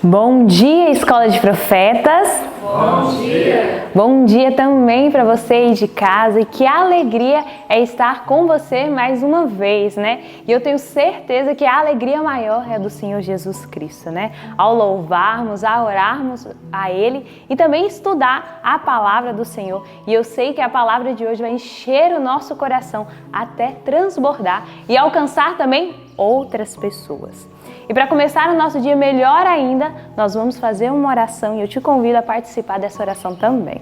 Bom dia, Escola de Profetas! Bom dia! Bom dia também para você aí de casa, e que alegria é estar com você mais uma vez, né? E eu tenho certeza que a alegria maior é do Senhor Jesus Cristo, né? Ao louvarmos, a orarmos a Ele e também estudar a palavra do Senhor. E eu sei que a palavra de hoje vai encher o nosso coração até transbordar e alcançar também outras pessoas. E para começar o nosso dia melhor ainda, nós vamos fazer uma oração e eu te convido a participar dessa oração também.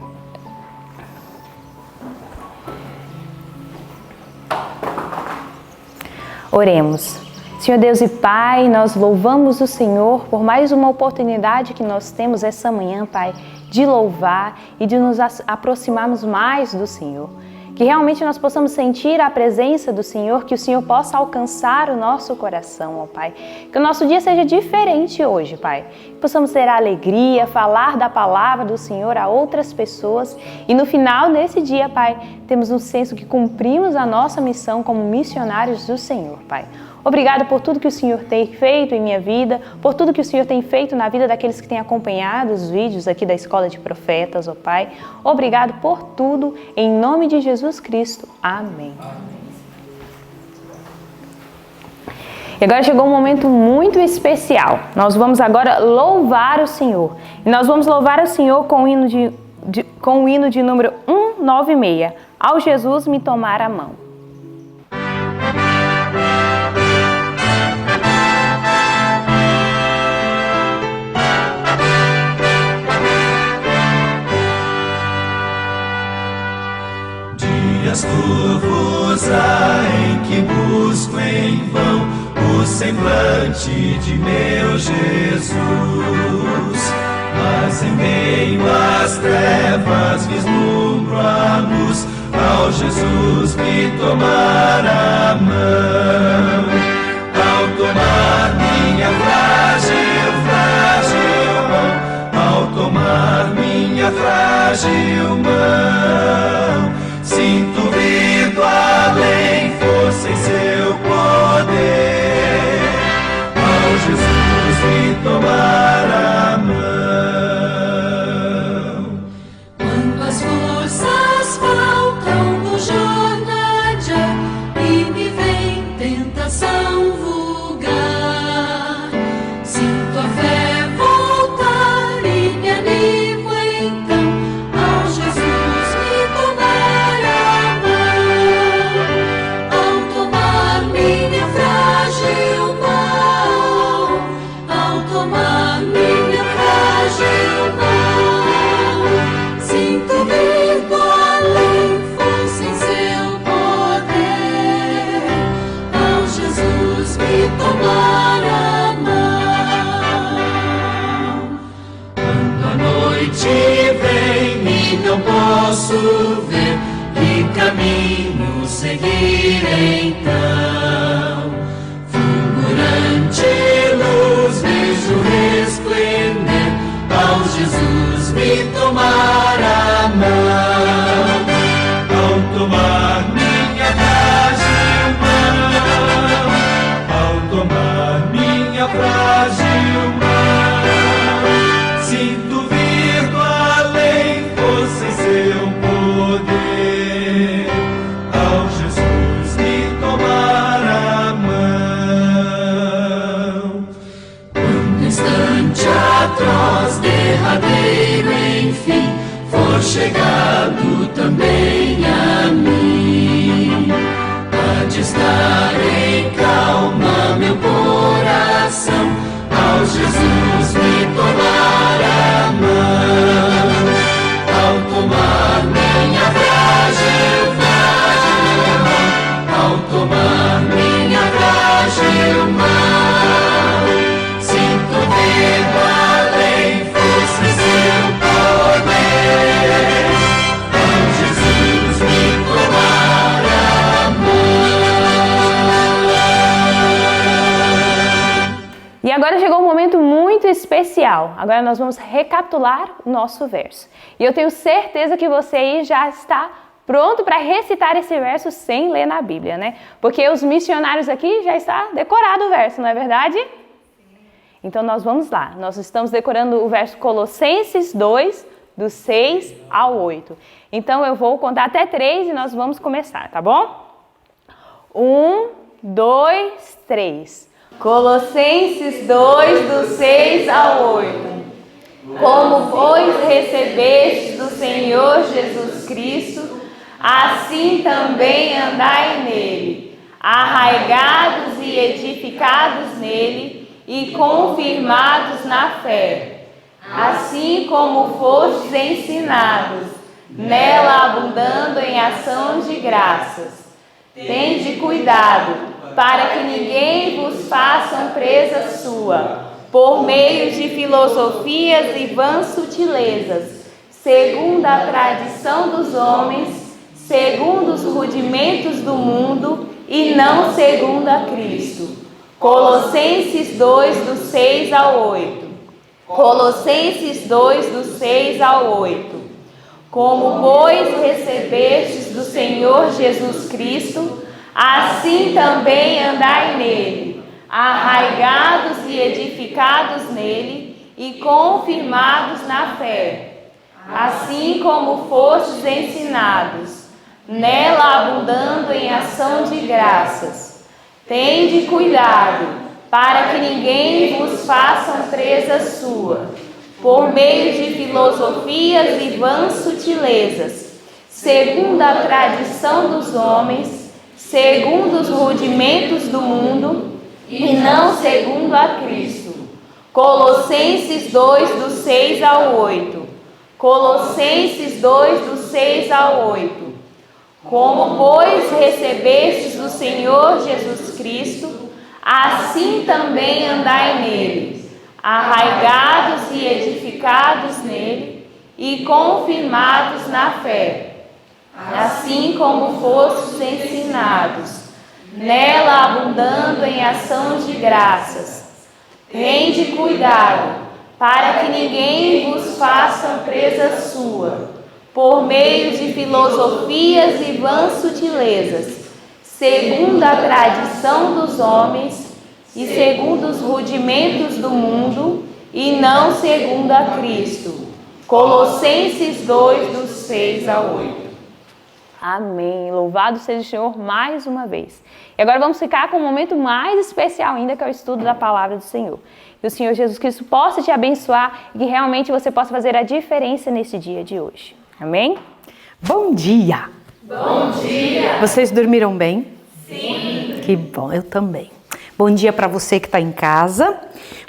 Oremos. Senhor Deus e Pai, nós louvamos o Senhor por mais uma oportunidade que nós temos essa manhã, Pai, de louvar e de nos aproximarmos mais do Senhor. Que realmente nós possamos sentir a presença do Senhor, que o Senhor possa alcançar o nosso coração, ó Pai. Que o nosso dia seja diferente hoje, Pai. Que possamos ter a alegria, falar da palavra do Senhor a outras pessoas. E no final desse dia, Pai, temos um senso que cumprimos a nossa missão como missionários do Senhor, Pai. Obrigado por tudo que o Senhor tem feito em minha vida, por tudo que o Senhor tem feito na vida daqueles que têm acompanhado os vídeos aqui da Escola de Profetas, ó Pai. Obrigado por tudo, em nome de Jesus Cristo. Amém. E agora chegou um momento muito especial. Nós vamos agora louvar o Senhor. E nós vamos louvar o Senhor com o hino de número 196. Ao Jesus me tomar a mão. Dias turvos há em que busco em vão o semblante de meu Jesus, mas em meio às trevas vislumbro a luz, ao Jesus me tomar a mão. Ao tomar minha frágil mão, ao tomar minha frágil mão, sinto vir do além força em seu poder, ao Jesus me tomar a mão. Quando as forças faltam no jornada e me vem tentação vulgar, sinto a fé voltar e me animo então, ao Jesus me tomar a mão. Ao tomar minha frágil mão, ao tomar minha frágil mão, sinto vir do além força em seu poder, ao Jesus me tomar a mão. Quando a noite vem e não posso ver, que caminho seguir então? Fulgurante luz vejo resplender, ao Jesus me tomar a mão. Ao tomar minha frágil mão, ao tomar minha frágil mão, sinto vir do além força em seu poder, ao Jesus me tomar a mão. Quando o instante atroz, derradeiro, enfim, for chegado também a mim, há de estar em calma meu coração, ao Jesus me tomar a mão. Ao tomar minha frágil mão, ao tomar minha frágil mão, sinto vir do além força em seu poder, ao Jesus me tomar a mão. E agora chegou um momento muito especial. Agora nós vamos recapitular o nosso verso. E eu tenho certeza que você aí já está pronto para recitar esse verso sem ler na Bíblia, né? Porque os missionários aqui já está decorado o verso, não é verdade? Então nós vamos lá. Nós estamos decorando o verso Colossenses 2, do 6 ao 8. Então eu vou contar até 3 e nós vamos começar, tá bom? 1, 2, 3. Colossenses 2, do 6 ao 8. Como, pois, recebestes do Senhor Jesus Cristo, assim também andai nele, arraigados e edificados nele e confirmados na fé, assim como fostes ensinados, nela abundando em ação de graças. Tende cuidado, para que ninguém vos faça presa sua, por meio de filosofias e vãs sutilezas, segundo a tradição dos homens, segundo os rudimentos do mundo e não segundo a Cristo. Colossenses 2, do 6 ao 8. Colossenses 2, do 6 ao 8. Como, pois, recebestes do Senhor Jesus Cristo, assim também andai nele, arraigados e edificados nele e confirmados na fé, assim como fostes ensinados, nela abundando em ação de graças. Tende cuidado, para que ninguém vos faça presa sua, por meio de filosofias e vãs sutilezas, segundo a tradição dos homens, segundo os rudimentos do mundo, e não segundo a Cristo. Colossenses 2, do 6 ao 8. Colossenses 2, do 6 ao 8. Como, pois, recebestes do Senhor Jesus Cristo, assim também andai nele, arraigados e edificados nele e confirmados na fé, assim como fostes ensinados, nela abundando em ação de graças. Tende cuidado, para que ninguém vos faça presa sua, por meio de filosofias e vãs sutilezas, segundo a tradição dos homens e segundo os rudimentos do mundo, e não segundo a Cristo. Colossenses 2, do 6 ao 8. Amém. Louvado seja o Senhor mais uma vez. E agora vamos ficar com um momento mais especial ainda, que é o estudo da palavra do Senhor. Que o Senhor Jesus Cristo possa te abençoar e que realmente você possa fazer a diferença nesse dia de hoje. Amém? Bom dia! Bom dia! Vocês dormiram bem? Sim! Que bom, eu também. Bom dia para você que está em casa.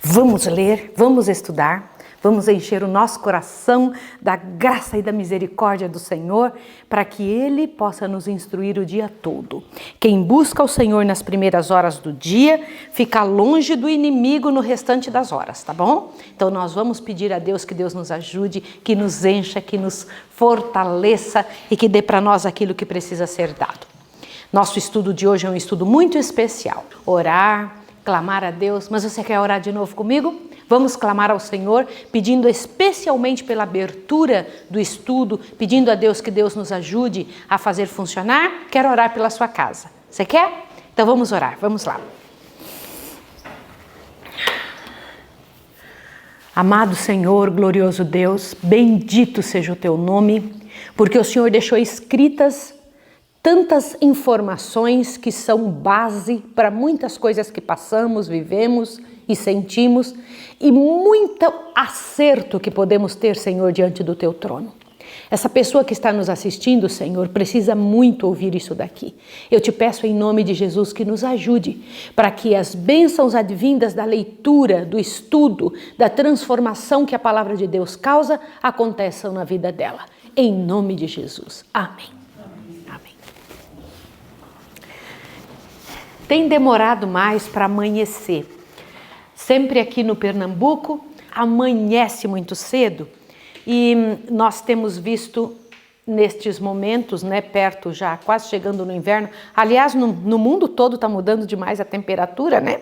Vamos ler, vamos estudar, vamos encher o nosso coração da graça e da misericórdia do Senhor, para que Ele possa nos instruir o dia todo. Quem busca o Senhor nas primeiras horas do dia, fica longe do inimigo no restante das horas, tá bom? Então nós vamos pedir a Deus que Deus nos ajude, que nos encha, que nos fortaleça e que dê para nós aquilo que precisa ser dado. Nosso estudo de hoje é um estudo muito especial. Orar, clamar a Deus. Mas você quer orar de novo comigo? Vamos clamar ao Senhor, pedindo especialmente pela abertura do estudo, pedindo a Deus que Deus nos ajude a fazer funcionar. Quero orar pela sua casa. Você quer? Então vamos orar, vamos lá. Amado Senhor, glorioso Deus, bendito seja o teu nome, porque o Senhor deixou escritas tantas informações que são base para muitas coisas que passamos, vivemos e sentimos, e muito acerto que podemos ter, Senhor, diante do teu trono. Essa pessoa que está nos assistindo, Senhor, precisa muito ouvir isso daqui. Eu te peço em nome de Jesus que nos ajude para que as bênçãos advindas da leitura, do estudo, da transformação que a palavra de Deus causa, aconteçam na vida dela. Em nome de Jesus. Amém. Tem demorado mais para amanhecer. Sempre aqui no Pernambuco, amanhece muito cedo e nós temos visto nestes momentos, né, perto já, quase chegando no inverno. Aliás, no mundo todo está mudando demais a temperatura, né?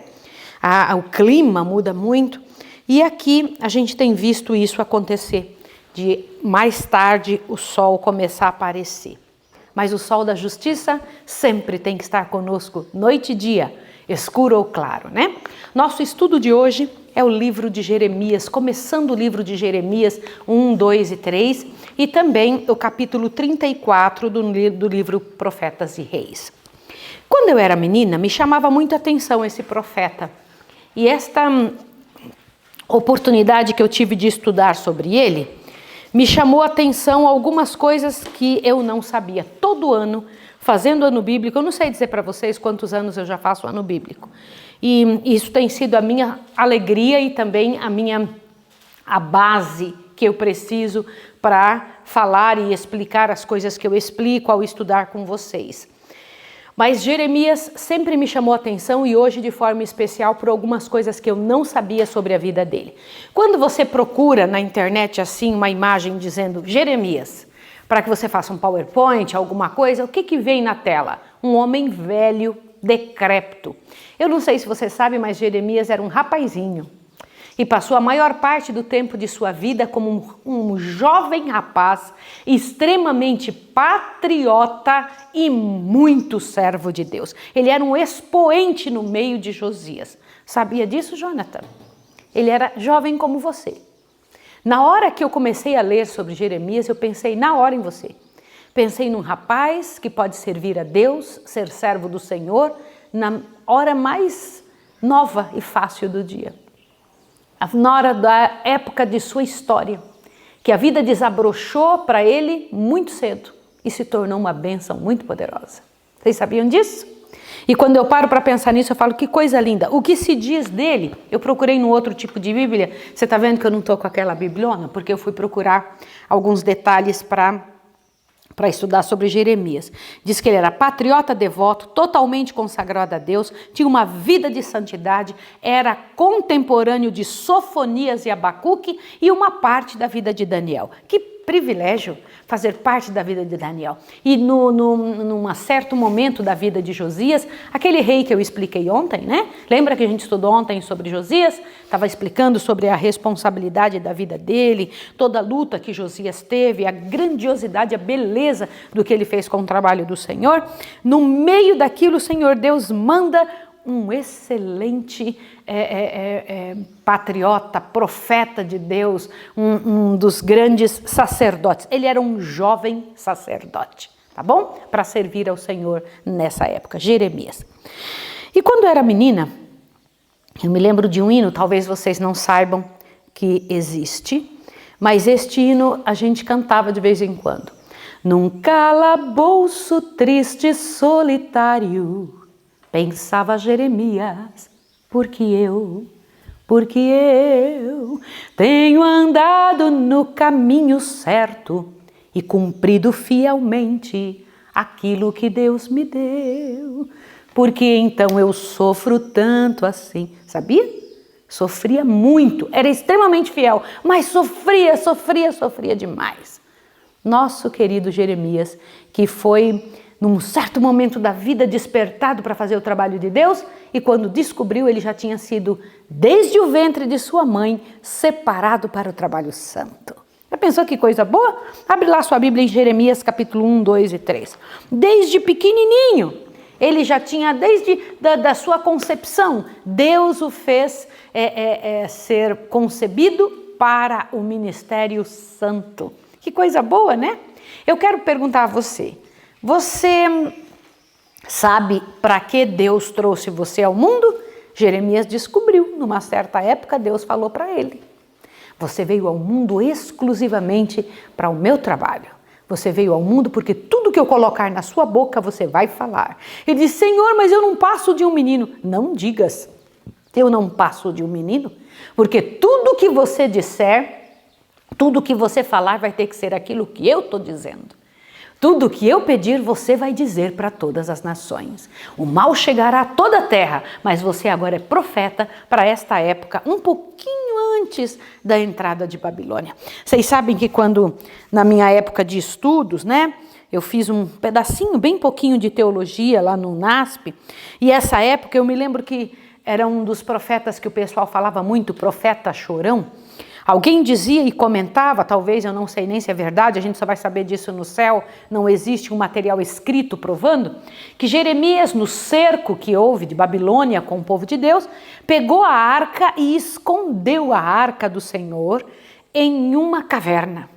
O clima muda muito. E aqui a gente tem visto isso acontecer, de mais tarde o sol começar a aparecer. Mas o sol da justiça sempre tem que estar conosco, noite e dia. escuro ou claro, né? Nosso estudo de hoje é o livro de Jeremias, começando o livro de Jeremias 1, 2 e 3, e também o capítulo 34 do livro Profetas e Reis. Quando eu era menina, me chamava muito a atenção esse profeta, e esta oportunidade que eu tive de estudar sobre ele, me chamou a atenção algumas coisas que eu não sabia. Todo ano, fazendo ano bíblico, eu não sei dizer para vocês quantos anos eu já faço ano bíblico. E isso tem sido a minha alegria e também a base que eu preciso para falar e explicar as coisas que eu explico ao estudar com vocês. Mas Jeremias sempre me chamou a atenção e hoje de forma especial por algumas coisas que eu não sabia sobre a vida dele. Quando você procura na internet assim uma imagem dizendo Jeremias, para que você faça um PowerPoint, alguma coisa, o que vem na tela? Um homem velho, decrépito. Eu não sei se você sabe, mas Jeremias era um rapazinho e passou a maior parte do tempo de sua vida como um jovem rapaz, extremamente patriota e muito servo de Deus. Ele era um expoente no meio de Josias. Sabia disso, Jonathan? Ele era jovem como você. Na hora que eu comecei a ler sobre Jeremias, eu pensei na hora em você. Pensei num rapaz que pode servir a Deus, ser servo do Senhor, na hora mais nova e fácil do dia. Na hora da época de sua história, que a vida desabrochou para ele muito cedo e se tornou uma bênção muito poderosa. Vocês sabiam disso? E quando eu paro para pensar nisso, eu falo, que coisa linda. O que se diz dele? Eu procurei no outro tipo de Bíblia. Você está vendo que eu não estou com aquela bibliona? Porque eu fui procurar alguns detalhes para estudar sobre Jeremias. Diz que ele era patriota devoto, totalmente consagrado a Deus, tinha uma vida de santidade, era contemporâneo de Sofonias e Abacuque e uma parte da vida de Daniel. Que privilégio fazer parte da vida de Daniel. E num certo momento da vida de Josias, aquele rei que eu expliquei ontem, né? Lembra que a gente estudou ontem sobre Josias? Estava explicando sobre a responsabilidade da vida dele, toda a luta que Josias teve, a grandiosidade, a beleza do que ele fez com o trabalho do Senhor. No meio daquilo, o Senhor Deus manda um excelente patriota, profeta de Deus, um dos grandes sacerdotes. Ele era um jovem sacerdote, tá bom? Para servir ao Senhor nessa época, Jeremias. E quando eu era menina, eu me lembro de um hino, talvez vocês não saibam que existe, mas este hino a gente cantava de vez em quando. Num calabouço triste e solitário, pensava Jeremias, porque eu tenho andado no caminho certo e cumprido fielmente aquilo que Deus me deu. Porque então eu sofro tanto assim, sabia? Sofria muito, era extremamente fiel, mas sofria demais. Nosso querido Jeremias, que foi num certo momento da vida despertado para fazer o trabalho de Deus, e quando descobriu, ele já tinha sido, desde o ventre de sua mãe, separado para o trabalho santo. Já pensou que coisa boa? Abre lá sua Bíblia em Jeremias capítulo 1, 2 e 3. Desde pequenininho, ele já tinha, desde da sua concepção, Deus o fez ser concebido para o ministério santo. Que coisa boa, né? Eu quero perguntar a você, você sabe para que Deus trouxe você ao mundo? Jeremias descobriu, numa certa época, Deus falou para ele. Você veio ao mundo exclusivamente para o meu trabalho. Você veio ao mundo porque tudo que eu colocar na sua boca você vai falar. Ele disse, Senhor, mas eu não passo de um menino. Não digas, eu não passo de um menino, porque tudo que você disser, tudo que você falar vai ter que ser aquilo que eu estou dizendo. Tudo que eu pedir, você vai dizer para todas as nações. O mal chegará a toda a terra, mas você agora é profeta para esta época, um pouquinho antes da entrada de Babilônia. Vocês sabem que quando, na minha época de estudos, né, eu fiz um pedacinho, bem pouquinho de teologia lá no NASP, e essa época eu me lembro que era um dos profetas que o pessoal falava muito, profeta chorão. Alguém dizia e comentava, talvez, eu não sei nem se é verdade, a gente só vai saber disso no céu, não existe um material escrito provando, que Jeremias, no cerco que houve de Babilônia com o povo de Deus, pegou a arca e escondeu a arca do Senhor em uma caverna.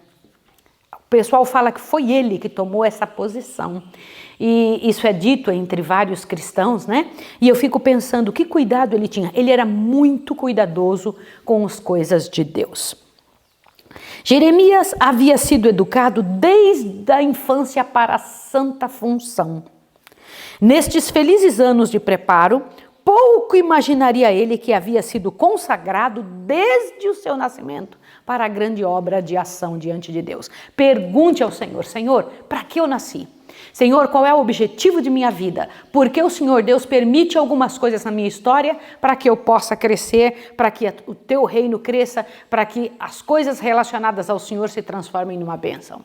O pessoal fala que foi ele que tomou essa posição. E isso é dito entre vários cristãos, né? E eu fico pensando que cuidado ele tinha. Ele era muito cuidadoso com as coisas de Deus. Jeremias havia sido educado desde a infância para a santa função. Nestes felizes anos de preparo, pouco imaginaria ele que havia sido consagrado desde o seu nascimento para a grande obra de ação diante de Deus. Pergunte ao Senhor: Senhor, para que eu nasci? Senhor, qual é o objetivo de minha vida? Por que o Senhor Deus permite algumas coisas na minha história para que eu possa crescer, para que o teu reino cresça, para que as coisas relacionadas ao Senhor se transformem numa bênção?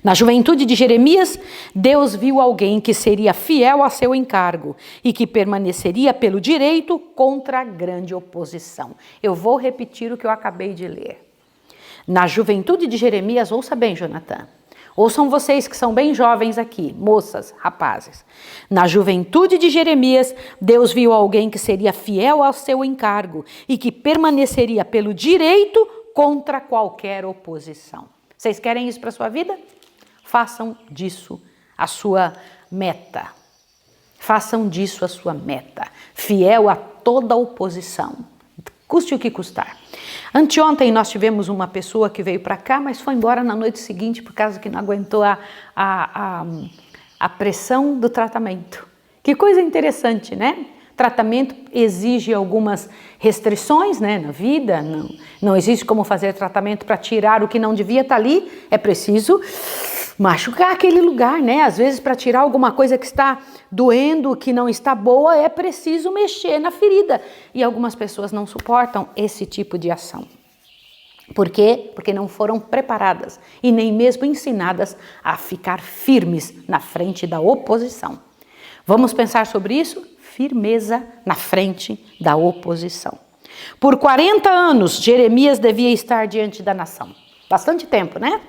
Na juventude de Jeremias, Deus viu alguém que seria fiel a seu encargo e que permaneceria pelo direito contra a grande oposição. Eu vou repetir o que eu acabei de ler. Na juventude de Jeremias, ouça bem, Jonathan. Ouçam vocês que são bem jovens aqui, moças, rapazes. Na juventude de Jeremias, Deus viu alguém que seria fiel ao seu encargo e que permaneceria pelo direito contra qualquer oposição. Vocês querem isso para a sua vida? Façam disso a sua meta. Façam disso a sua meta. Fiel a toda oposição. Custe o que custar. Anteontem nós tivemos uma pessoa que veio para cá, mas foi embora na noite seguinte por causa que não aguentou a pressão do tratamento. Que coisa interessante, né? Tratamento exige algumas restrições, né, na vida, não existe como fazer tratamento para tirar o que não devia estar ali, é preciso machucar aquele lugar, né? Às vezes para tirar alguma coisa que está doendo, que não está boa, é preciso mexer na ferida. E algumas pessoas não suportam esse tipo de ação. Por quê? Porque não foram preparadas e nem mesmo ensinadas a ficar firmes na frente da oposição. Vamos pensar sobre isso? Firmeza na frente da oposição. Por 40 anos, Jeremias devia estar diante da nação. Bastante tempo, né?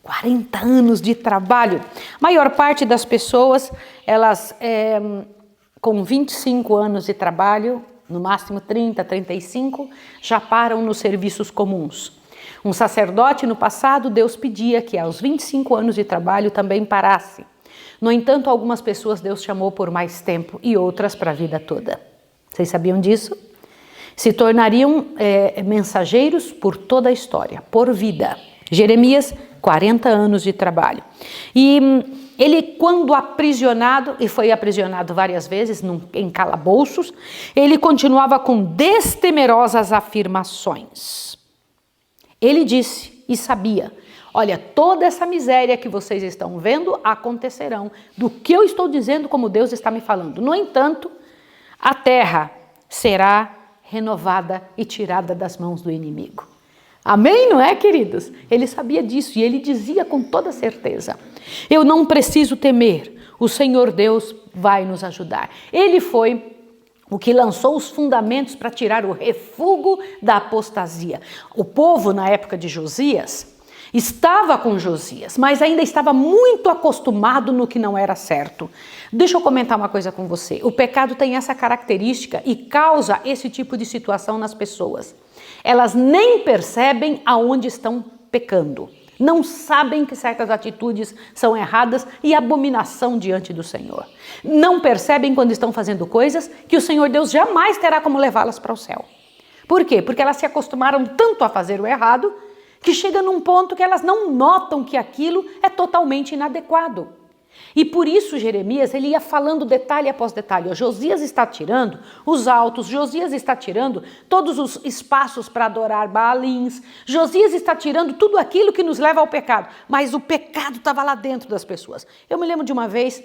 40 anos de trabalho. A maior parte das pessoas, elas com 25 anos de trabalho, no máximo 30, 35, já param nos serviços comuns. Um sacerdote no passado, Deus pedia que aos 25 anos de trabalho também parasse. No entanto, algumas pessoas Deus chamou por mais tempo e outras para a vida toda. Vocês sabiam disso? Se tornariam mensageiros por toda a história, por vida. Jeremias, 40 anos de trabalho. E ele, quando aprisionado, e foi aprisionado várias vezes em calabouços, ele continuava com destemerosas afirmações. Ele disse e sabia: olha, toda essa miséria que vocês estão vendo acontecerão do que eu estou dizendo, como Deus está me falando. No entanto, a terra será renovada e tirada das mãos do inimigo. Amém, não é, queridos? Ele sabia disso e ele dizia com toda certeza: eu não preciso temer, o Senhor Deus vai nos ajudar. Ele foi o que lançou os fundamentos para tirar o refúgio da apostasia. O povo, na época de Josias, estava com Josias, mas ainda estava muito acostumado no que não era certo. Deixa eu comentar uma coisa com você. O pecado tem essa característica e causa esse tipo de situação nas pessoas. Elas nem percebem aonde estão pecando. Não sabem que certas atitudes são erradas e abominação diante do Senhor. Não percebem quando estão fazendo coisas que o Senhor Deus jamais terá como levá-las para o céu. Por quê? Porque elas se acostumaram tanto a fazer o errado que chega num ponto que elas não notam que aquilo é totalmente inadequado. E por isso Jeremias, ele ia falando detalhe após detalhe. Josias está tirando os altos, Josias está tirando todos os espaços para adorar Baalins, Josias está tirando tudo aquilo que nos leva ao pecado. Mas o pecado estava lá dentro das pessoas. Eu me lembro de uma vez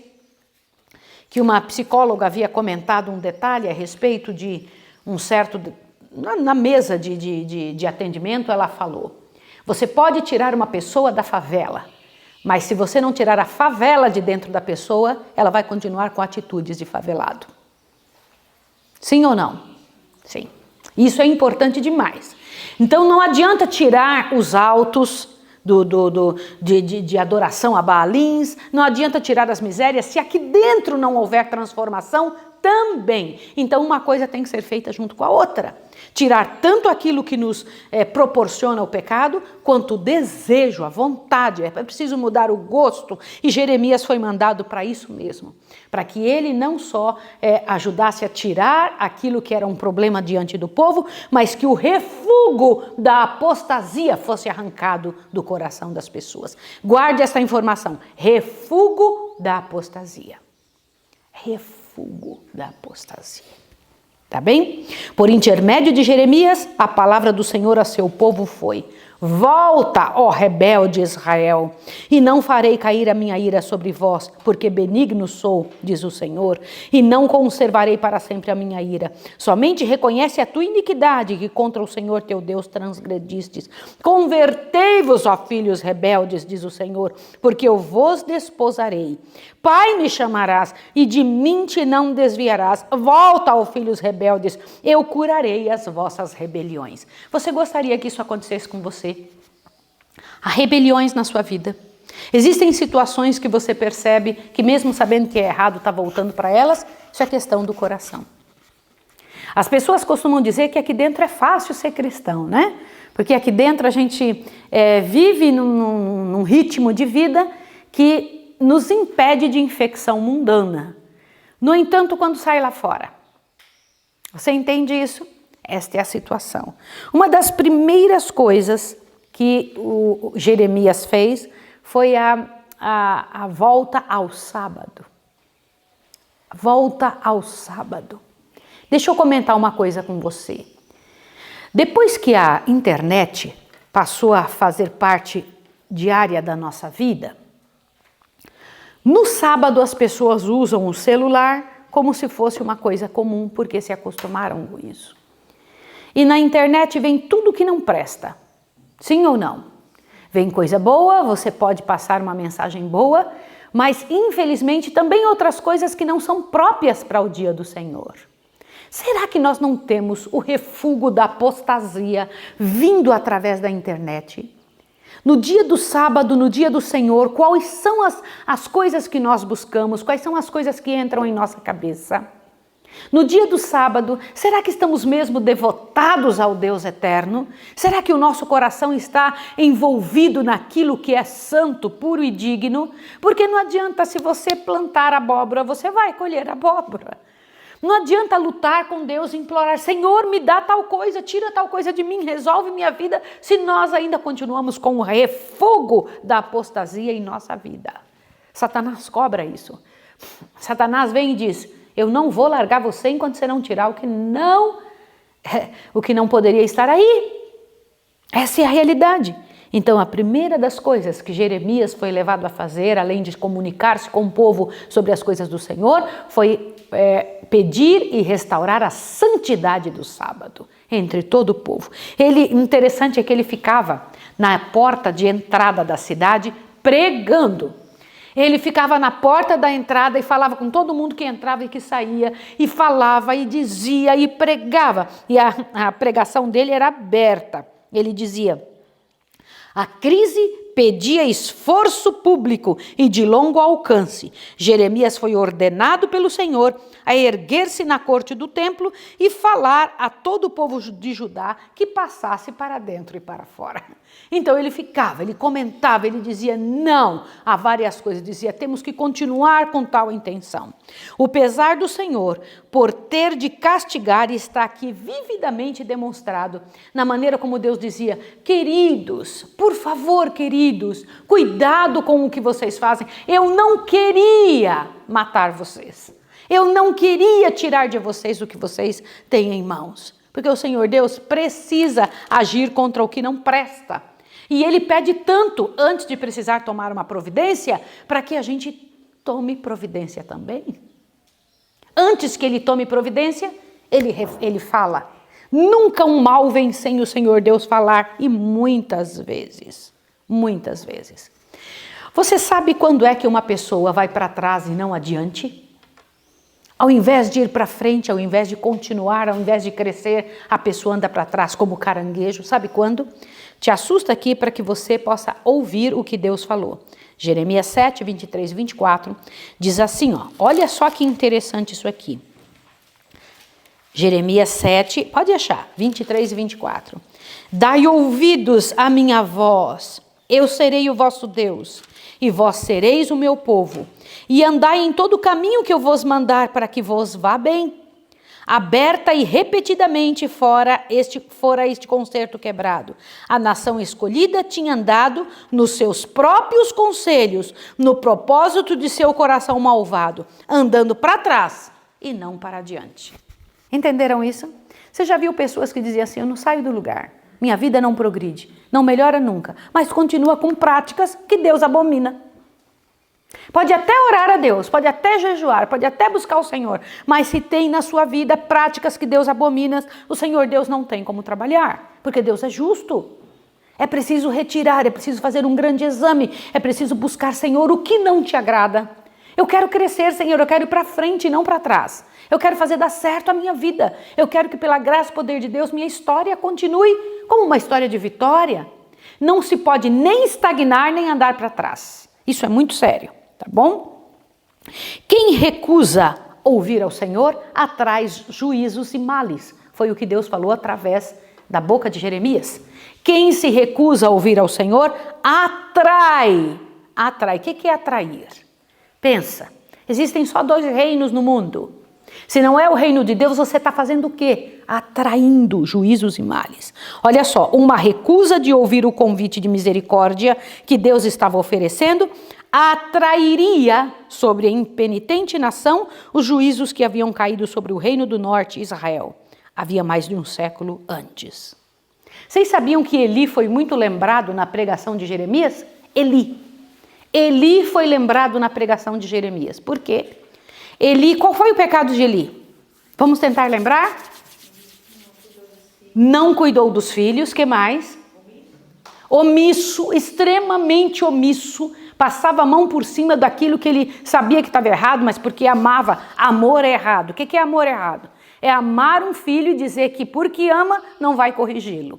que uma psicóloga havia comentado um detalhe a respeito de um certo... Na mesa de atendimento ela falou: você pode tirar uma pessoa da favela, mas se você não tirar a favela de dentro da pessoa, ela vai continuar com atitudes de favelado. Sim ou não? Sim. Isso é importante demais. Então não adianta tirar os altos de adoração a Baalins, não adianta tirar as misérias se aqui dentro não houver transformação também. Então uma coisa tem que ser feita junto com a outra. Tirar tanto aquilo que nos proporciona o pecado, quanto o desejo, a vontade. É preciso mudar o gosto. E Jeremias foi mandado para isso mesmo. Para que ele não só ajudasse a tirar aquilo que era um problema diante do povo, mas que o refúgio da apostasia fosse arrancado do coração das pessoas. Guarde essa informação. Refúgio da apostasia. Refúgio da apostasia. Tá bem? Por intermédio de Jeremias, a palavra do Senhor a seu povo foi: volta, ó rebelde Israel, e não farei cair a minha ira sobre vós, porque benigno sou, diz o Senhor, e não conservarei para sempre a minha ira. Somente reconhece a tua iniquidade, que contra o Senhor teu Deus transgredistes. Convertei-vos, ó filhos rebeldes, diz o Senhor, porque eu vos desposarei. Pai me chamarás, e de mim te não desviarás. Volta, ó filhos rebeldes, eu curarei as vossas rebeliões. Você gostaria que isso acontecesse com você? Há rebeliões na sua vida. Existem situações que você percebe que mesmo sabendo que é errado, está voltando para elas. Isso é questão do coração. As pessoas costumam dizer que aqui dentro é fácil ser cristão, né? Porque aqui dentro a gente vive num ritmo de vida que nos impede de infecção mundana. No entanto, quando sai lá fora, você entende isso? Esta é a situação. Uma das primeiras coisas que o Jeremias fez foi a volta ao sábado. Volta ao sábado. Deixa eu comentar uma coisa com você. Depois que a internet passou a fazer parte diária da nossa vida, no sábado as pessoas usam o celular como se fosse uma coisa comum, porque se acostumaram com isso. E na internet vem tudo que não presta, sim ou não? Vem coisa boa, você pode passar uma mensagem boa, mas infelizmente também outras coisas que não são próprias para o dia do Senhor. Será que nós não temos o refúgio da apostasia vindo através da internet? No dia do sábado, no dia do Senhor, quais são as coisas que nós buscamos? Quais são as coisas que entram em nossa cabeça? No dia do sábado, será que estamos mesmo devotados ao Deus eterno? Será que o nosso coração está envolvido naquilo que é santo, puro e digno? Porque não adianta, se você plantar abóbora, você vai colher abóbora. Não adianta lutar com Deus e implorar: Senhor, me dá tal coisa, tira tal coisa de mim, resolve minha vida, se nós ainda continuamos com o refúgio da apostasia em nossa vida. Satanás cobra isso. Satanás vem e diz: eu não vou largar você enquanto você não tirar o que não poderia estar aí. Essa é a realidade. Então, a primeira das coisas que Jeremias foi levado a fazer, além de comunicar-se com o povo sobre as coisas do Senhor, foi pedir e restaurar a santidade do sábado entre todo o povo. Interessante é que ele ficava na porta de entrada da cidade pregando. Ele ficava na porta da entrada e falava com todo mundo que entrava e que saía, e falava e dizia e pregava. E a pregação dele era aberta. Ele dizia: a crise pedia esforço público e de longo alcance. Jeremias foi ordenado pelo Senhor a erguer-se na corte do templo e falar a todo o povo de Judá que passasse para dentro e para fora. Então ele ficava, ele comentava, ele dizia não a várias coisas, dizia: temos que continuar com tal intenção. O pesar do Senhor por ter de castigar está aqui vividamente demonstrado na maneira como Deus dizia: queridos, por favor, queridos, cuidado com o que vocês fazem. Eu não queria matar vocês. Eu não queria tirar de vocês o que vocês têm em mãos. Porque o Senhor Deus precisa agir contra o que não presta. E Ele pede tanto antes de precisar tomar uma providência, para que a gente tome providência também. Antes que Ele tome providência, Ele fala. Nunca um mal vem sem o Senhor Deus falar, e muitas vezes. Você sabe quando é que uma pessoa vai para trás e não adiante? Ao invés de ir para frente, ao invés de continuar, ao invés de crescer, a pessoa anda para trás como caranguejo. Sabe quando? Te assusta aqui para que você possa ouvir o que Deus falou. Jeremias 7, 23 e 24 diz assim, ó, olha só que interessante isso aqui. Jeremias 7, pode achar, 23 e 24. Dai ouvidos à minha voz, eu serei o vosso Deus, e vós sereis o meu povo. E andai em todo o caminho que eu vos mandar para que vos vá bem. Aberta e repetidamente fora este concerto quebrado. A nação escolhida tinha andado nos seus próprios conselhos, no propósito de seu coração malvado, andando para trás e não para adiante. Entenderam isso? Você já viu pessoas que diziam assim, eu não saio do lugar, minha vida não progride, não melhora nunca, mas continua com práticas que Deus abomina. Pode até orar a Deus, pode até jejuar, pode até buscar o Senhor, mas se tem na sua vida práticas que Deus abomina, o Senhor Deus não tem como trabalhar, porque Deus é justo. É preciso retirar, é preciso fazer um grande exame, é preciso buscar, Senhor, o que não te agrada. Eu quero crescer, Senhor, eu quero ir para frente e não para trás. Eu quero fazer dar certo a minha vida. Eu quero que pela graça e poder de Deus minha história continue como uma história de vitória. Não se pode nem estagnar, nem andar para trás. Isso é muito sério, tá bom? Quem recusa ouvir ao Senhor, atrai juízos e males. Foi o que Deus falou através da boca de Jeremias. Quem se recusa a ouvir ao Senhor, atrai. Atrai. O que é atrair? Pensa, existem só 2 reinos no mundo. Se não é o reino de Deus, você está fazendo o quê? Atraindo juízos e males. Olha só, uma recusa de ouvir o convite de misericórdia que Deus estava oferecendo, atrairia sobre a impenitente nação os juízos que haviam caído sobre o reino do norte, Israel. Havia mais de um século antes. Vocês sabiam que Eli foi muito lembrado na pregação de Jeremias? Eli foi lembrado na pregação de Jeremias. Por quê? Qual foi o pecado de Eli? Vamos tentar lembrar? Não cuidou dos filhos, que mais? Omisso, extremamente omisso, passava a mão por cima daquilo que ele sabia que estava errado, mas porque amava. Amor é errado. O que é amor errado? É amar um filho e dizer que porque ama, não vai corrigi-lo.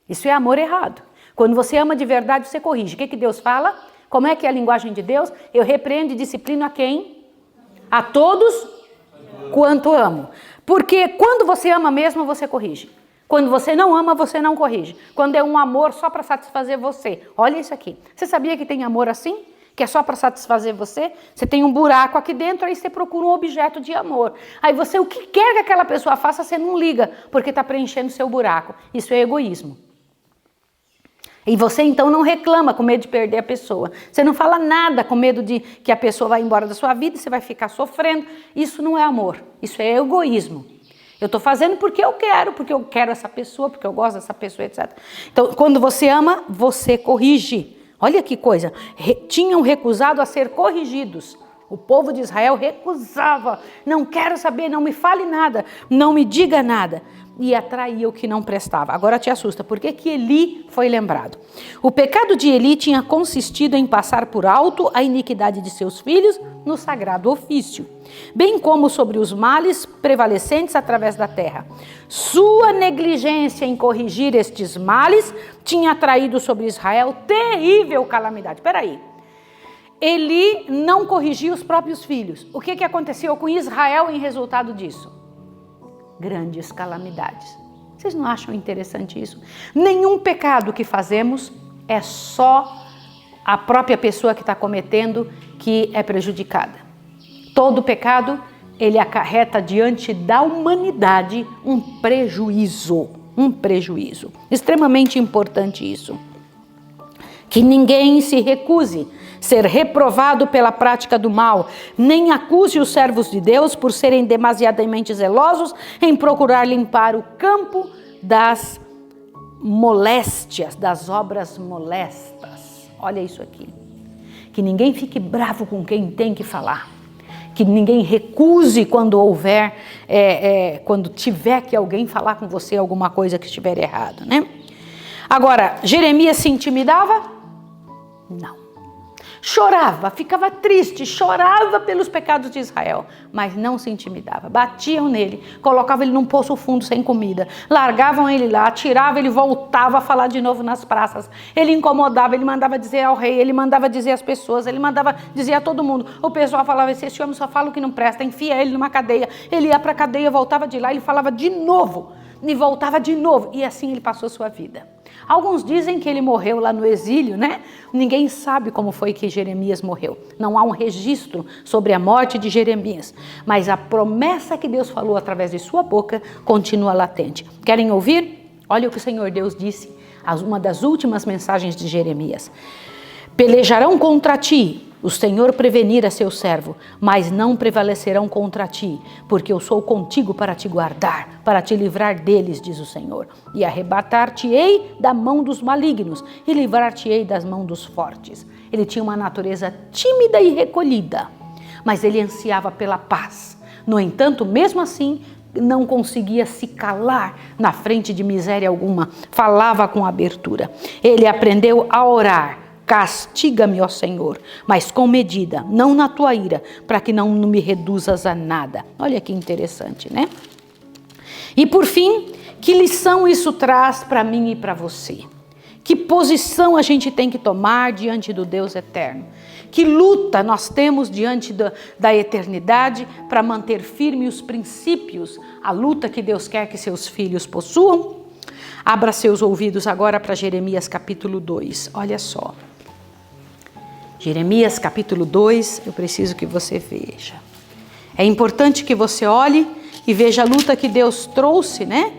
Isso é amor errado. Quando você ama de verdade, você corrige. O que Deus fala? Como é que é a linguagem de Deus? Eu repreendo e disciplino a quem? A todos quanto amo. Porque quando você ama mesmo, você corrige. Quando você não ama, você não corrige. Quando é um amor só para satisfazer você. Olha isso aqui. Você sabia que tem amor assim? Que é só para satisfazer você? Você tem um buraco aqui dentro, aí você procura um objeto de amor. Aí você, o que quer que aquela pessoa faça, você não liga, porque está preenchendo seu buraco. Isso é egoísmo. E você então não reclama com medo de perder a pessoa. Você não fala nada com medo de que a pessoa vai embora da sua vida e você vai ficar sofrendo. Isso não é amor, isso é egoísmo. Eu estou fazendo porque eu quero essa pessoa, porque eu gosto dessa pessoa, etc. Então, quando você ama, você corrige. Olha que coisa, tinham recusado a ser corrigidos. O povo de Israel recusava, não quero saber, não me fale nada, não me diga nada. E atraía o que não prestava. Agora te assusta, por que Eli foi lembrado? O pecado de Eli tinha consistido em passar por alto a iniquidade de seus filhos no sagrado ofício, bem como sobre os males prevalecentes através da terra. Sua negligência em corrigir estes males tinha atraído sobre Israel terrível calamidade. Espera aí. Eli não corrigia os próprios filhos. O que aconteceu com Israel em resultado disso? Grandes calamidades. Vocês não acham interessante isso? Nenhum pecado que fazemos é só a própria pessoa que está cometendo que é prejudicada. Todo pecado, ele acarreta diante da humanidade um prejuízo. Extremamente importante isso. Que ninguém se recuse ser reprovado pela prática do mal, nem acuse os servos de Deus por serem demasiadamente zelosos em procurar limpar o campo das moléstias, das obras molestas. Olha isso aqui. Que ninguém fique bravo com quem tem que falar. Que ninguém recuse quando houver, quando tiver que alguém falar com você alguma coisa que estiver errado, né? Agora, Jeremias se intimidava? Não. chorava, ficava triste, chorava pelos pecados de Israel, mas não se intimidava. Batiam nele, colocavam ele num poço fundo sem comida, largavam ele lá, tiravam, ele voltava a falar de novo nas praças. Ele incomodava, ele mandava dizer ao rei, ele mandava dizer às pessoas, ele mandava dizer a todo mundo. O pessoal falava, esse homem só fala o que não presta, enfia ele numa cadeia. Ele ia para a cadeia, voltava de lá, ele falava de novo, e voltava de novo, e assim ele passou sua vida. Alguns dizem que ele morreu lá no exílio, né? Ninguém sabe como foi que Jeremias morreu. Não há um registro sobre a morte de Jeremias, mas a promessa que Deus falou através de sua boca continua latente. Querem ouvir? Olha o que o Senhor Deus disse, uma das últimas mensagens de Jeremias. Pelejarão contra ti, o Senhor prevenira seu servo, mas não prevalecerão contra ti, porque eu sou contigo para te guardar, para te livrar deles, diz o Senhor. E arrebatar-te-ei da mão dos malignos, e livrar-te-ei das mãos dos fortes. Ele tinha uma natureza tímida e recolhida, mas ele ansiava pela paz. No entanto, mesmo assim, não conseguia se calar na frente de miséria alguma, falava com abertura. Ele aprendeu a orar. Castiga-me, ó Senhor, mas com medida, não na tua ira, para que não me reduzas a nada. Olha que interessante, né? E por fim, que lição isso traz para mim e para você? Que posição a gente tem que tomar diante do Deus eterno? Que luta nós temos diante da eternidade para manter firmes os princípios, a luta que Deus quer que seus filhos possuam? Abra seus ouvidos agora para Jeremias capítulo 2, olha só. Jeremias capítulo 2, eu preciso que você veja. É importante que você olhe e veja a luta que Deus trouxe, né?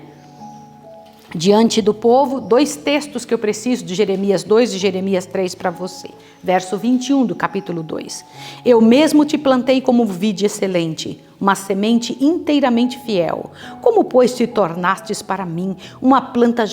Diante do povo, 2 textos que eu preciso de Jeremias 2 e Jeremias 3 para você. Verso 21 do capítulo 2. Eu mesmo te plantei como vide excelente, uma semente inteiramente fiel. Como, pois, te tornastes para mim uma planta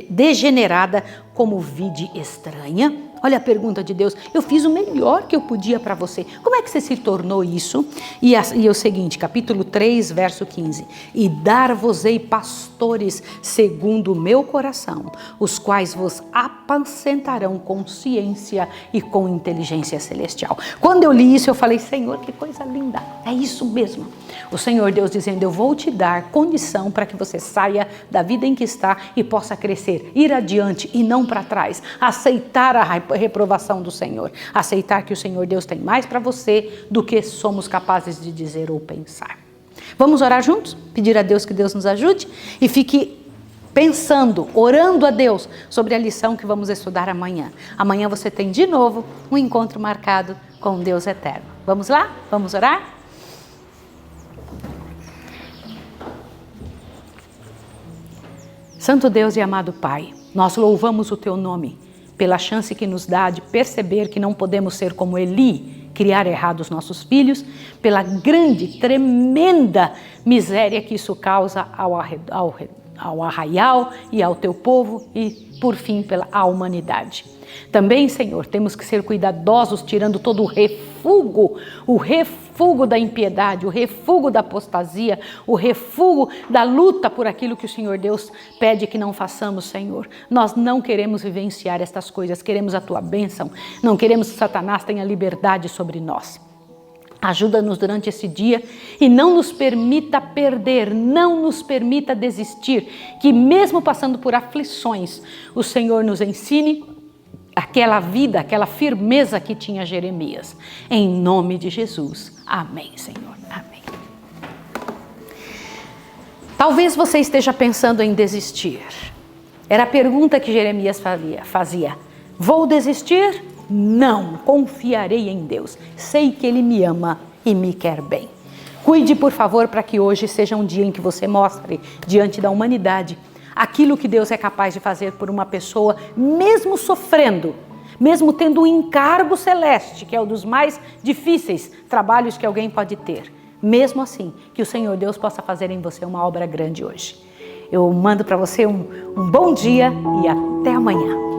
degenerada como vide estranha? Olha a pergunta de Deus, eu fiz o melhor que eu podia para você. Como é que você se tornou isso? E o seguinte, capítulo 3, verso 15. E dar-vos-ei pastores segundo o meu coração, os quais vos apacentarão com ciência e com inteligência celestial. Quando eu li isso, eu falei, Senhor, que coisa linda. É isso mesmo. O Senhor Deus dizendo, eu vou te dar condição para que você saia da vida em que está e possa crescer, ir adiante e não para trás. Aceitar a reprovação do Senhor. Aceitar que o Senhor Deus tem mais para você do que somos capazes de dizer ou pensar. Vamos orar juntos? Pedir a Deus que Deus nos ajude? E fique pensando, orando a Deus sobre a lição que vamos estudar amanhã. Amanhã você tem de novo um encontro marcado com Deus eterno. Vamos lá? Vamos orar? Santo Deus e amado Pai, nós louvamos o Teu nome pela chance que nos dá de perceber que não podemos ser como Eli, criar errado os nossos filhos, pela grande, tremenda miséria que isso causa ao arraial e ao Teu povo e, por fim, à humanidade. Também, Senhor, temos que ser cuidadosos, tirando todo o refúgio da impiedade, o refúgio da apostasia, o refúgio da luta por aquilo que o Senhor Deus pede que não façamos, Senhor. Nós não queremos vivenciar estas coisas, queremos a Tua bênção, não queremos que Satanás tenha liberdade sobre nós. Ajuda-nos durante esse dia e não nos permita perder, não nos permita desistir, que mesmo passando por aflições, o Senhor nos ensine aquela vida, aquela firmeza que tinha Jeremias. Em nome de Jesus. Amém, Senhor. Amém. Talvez você esteja pensando em desistir. Era a pergunta que Jeremias fazia. Vou desistir? Não, confiarei em Deus. Sei que Ele me ama e me quer bem. Cuide, por favor, para que hoje seja um dia em que você mostre diante da humanidade aquilo que Deus é capaz de fazer por uma pessoa, mesmo sofrendo, mesmo tendo um encargo celeste, que é um dos mais difíceis trabalhos que alguém pode ter. Mesmo assim, que o Senhor Deus possa fazer em você uma obra grande hoje. Eu mando para você um bom dia e até amanhã.